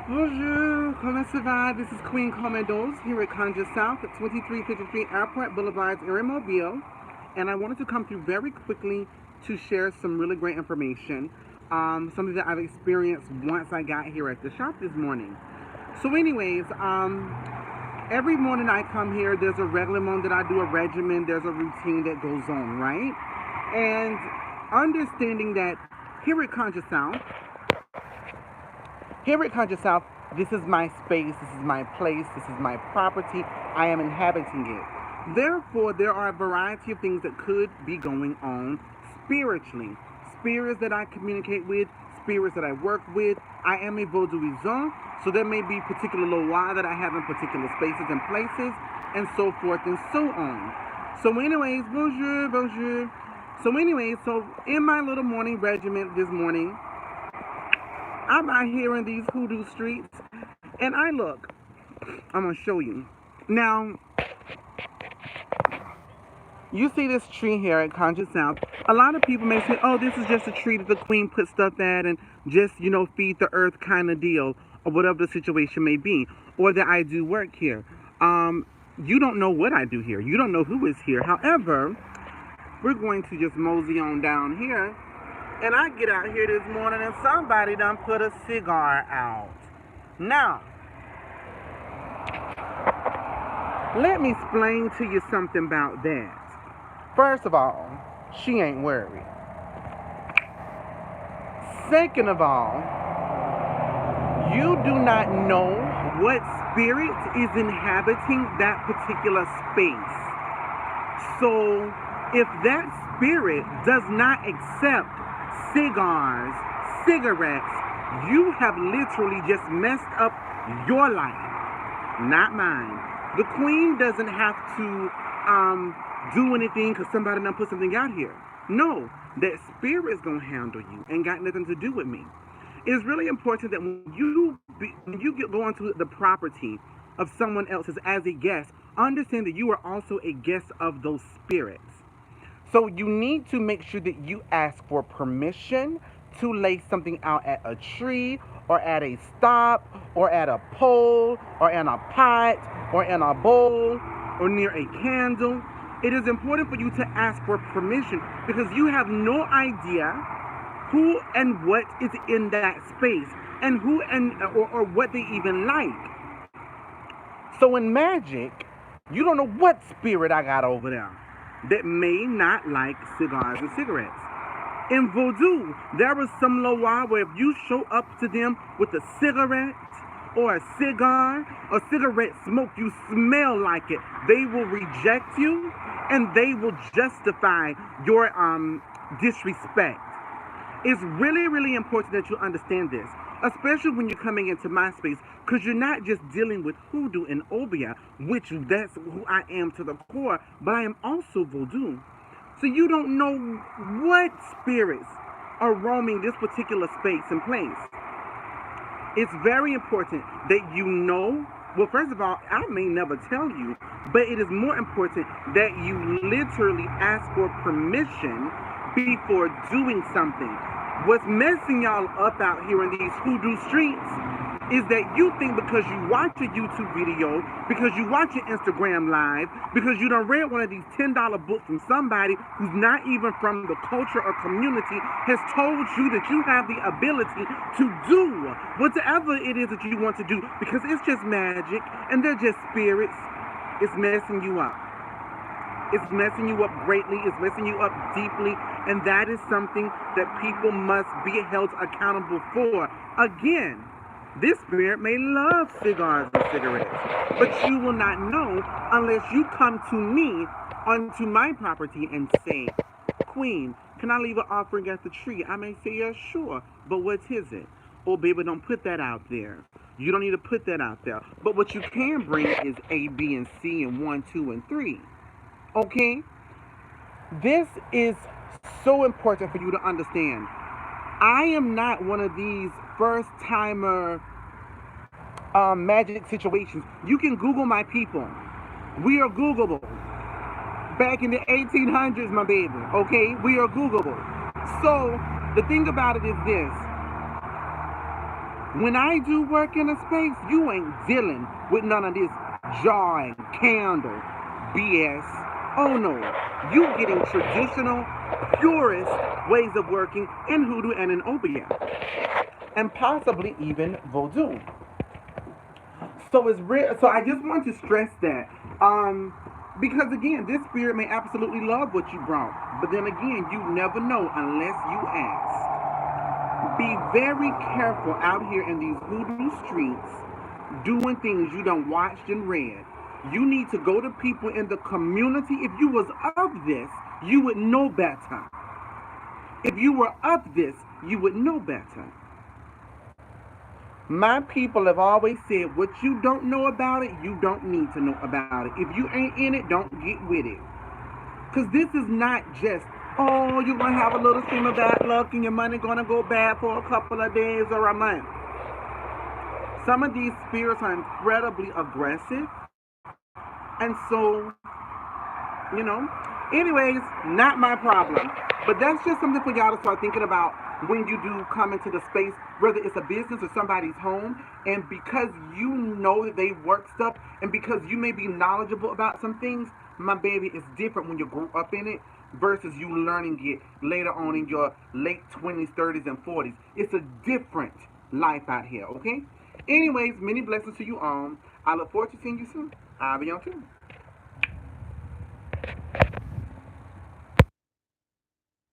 Bonjour, comment ça va? This is Queen Commandos here at Conjure South at 2353 Airport Boulevard in Mobile. And I wanted to come through very quickly to share some really great information. Something that I've experienced once I got here at the shop this morning. So anyways, every morning I come here, there's a regular morning that I do a regimen, there's a routine that goes on, right? And understanding that here at Conjure South, here at Conjure South, this is my space, this is my place, this is my property. I am inhabiting it. Therefore, there are a variety of things that could be going on spiritually. Spirits that I communicate with, spirits that I work with. I am a voodooism, so there may be particular lois that I have in particular spaces and places, and so forth and so on. So anyways, bonjour, bonjour. So in my little morning regiment this morning, I'm out here in these hoodoo streets, and I'm gonna show you. Now, you see this tree here at Conjure South. A lot of people may say, oh, this is just a tree that the queen put stuff at and just, feed the earth kind of deal, or whatever the situation may be, or that I do work here. You don't know what I do here. You don't know who is here. However, we're going to just mosey on down here. And I get out here this morning and somebody done put a cigar out. Now, let me explain to you something about that. First of all, she ain't worried. Second of all, you do not know what spirit is inhabiting that particular space. So, if that spirit does not accept cigars, cigarettes, you have literally just messed up your life, not mine. The queen doesn't have to do anything because somebody done put something out here. No, that spirit is gonna handle you and got nothing to do with me. It's really important that when you go onto the property of someone else's as a guest, understand that you are also a guest of those spirits. So you need to make sure that you ask for permission to lay something out at a tree or at a stop or at a pole or in a pot or in a bowl or near a candle. It is important for you to ask for permission because you have no idea who and what is in that space and who and or what they even like. So in magic, you don't know what spirit I got over there that may not like cigars and cigarettes. In voodoo, there is some loa where if you show up to them with a cigarette or a cigar or cigarette smoke, you smell like it, they will reject you and they will justify your disrespect. It's really, really important that you understand this, especially when you're coming into my space, because you're not just dealing with hoodoo and obia, which that's who I am to the core, but I am also voodoo. So you don't know what spirits are roaming this particular space and place. It's very important that you know. Well, first of all, I may never tell you, but it is more important that you literally ask for permission before doing something. What's messing y'all up out here in these hoodoo streets is that you think because you watch a YouTube video, because you watch an Instagram live, because you done read one of these $10 books from somebody who's not even from the culture or community has told you that you have the ability to do whatever it is that you want to do because it's just magic and they're just spirits. It's messing you up. It's messing you up greatly. It's messing you up deeply. And that is something that people must be held accountable for. Again, this spirit may love cigars and cigarettes, but you will not know unless you come to me onto my property and say, Queen, can I leave an offering at the tree? I may say, yeah, sure, but what is it? Oh, baby, don't put that out there. You don't need to put that out there. But what you can bring is A, B, and C, and 1, 2, and 3. Okay? This is so important for you to understand. I am not one of these first-timer magic situations. You can Google my people. We are Googleable. Back in the 1800s, my baby. Okay? We are Googleable. So, the thing about it is this. When I do work in a space, you ain't dealing with none of this jar and candle BS. Oh no, you getting traditional, purest ways of working in hoodoo and in obeah, and possibly even voodoo. So it's real. So I just want to stress that, because again, this spirit may absolutely love what you brought, but then again, you never know unless you ask. Be very careful out here in these hoodoo streets doing things you done watched and read. You need to go to people in the community. If you was of this, you would know better. If you were of this, you would know better. My people have always said, what you don't know about it, you don't need to know about it. If you ain't in it, don't get with it. Because this is not just, oh, you're going to have a little stream of bad luck and your money going to go bad for a couple of days or a month. Some of these spirits are incredibly aggressive. And so, you know, anyways, not my problem. But that's just something for y'all to start thinking about when you do come into the space, whether it's a business or somebody's home. And because you know that they work stuff, and because you may be knowledgeable about some things, my baby, it's different when you grow up in it versus you learning it later on in your late 20s, 30s, and 40s. It's a different life out here, okay? Anyways, many blessings to you all. I look forward to seeing you soon. I'll be on too.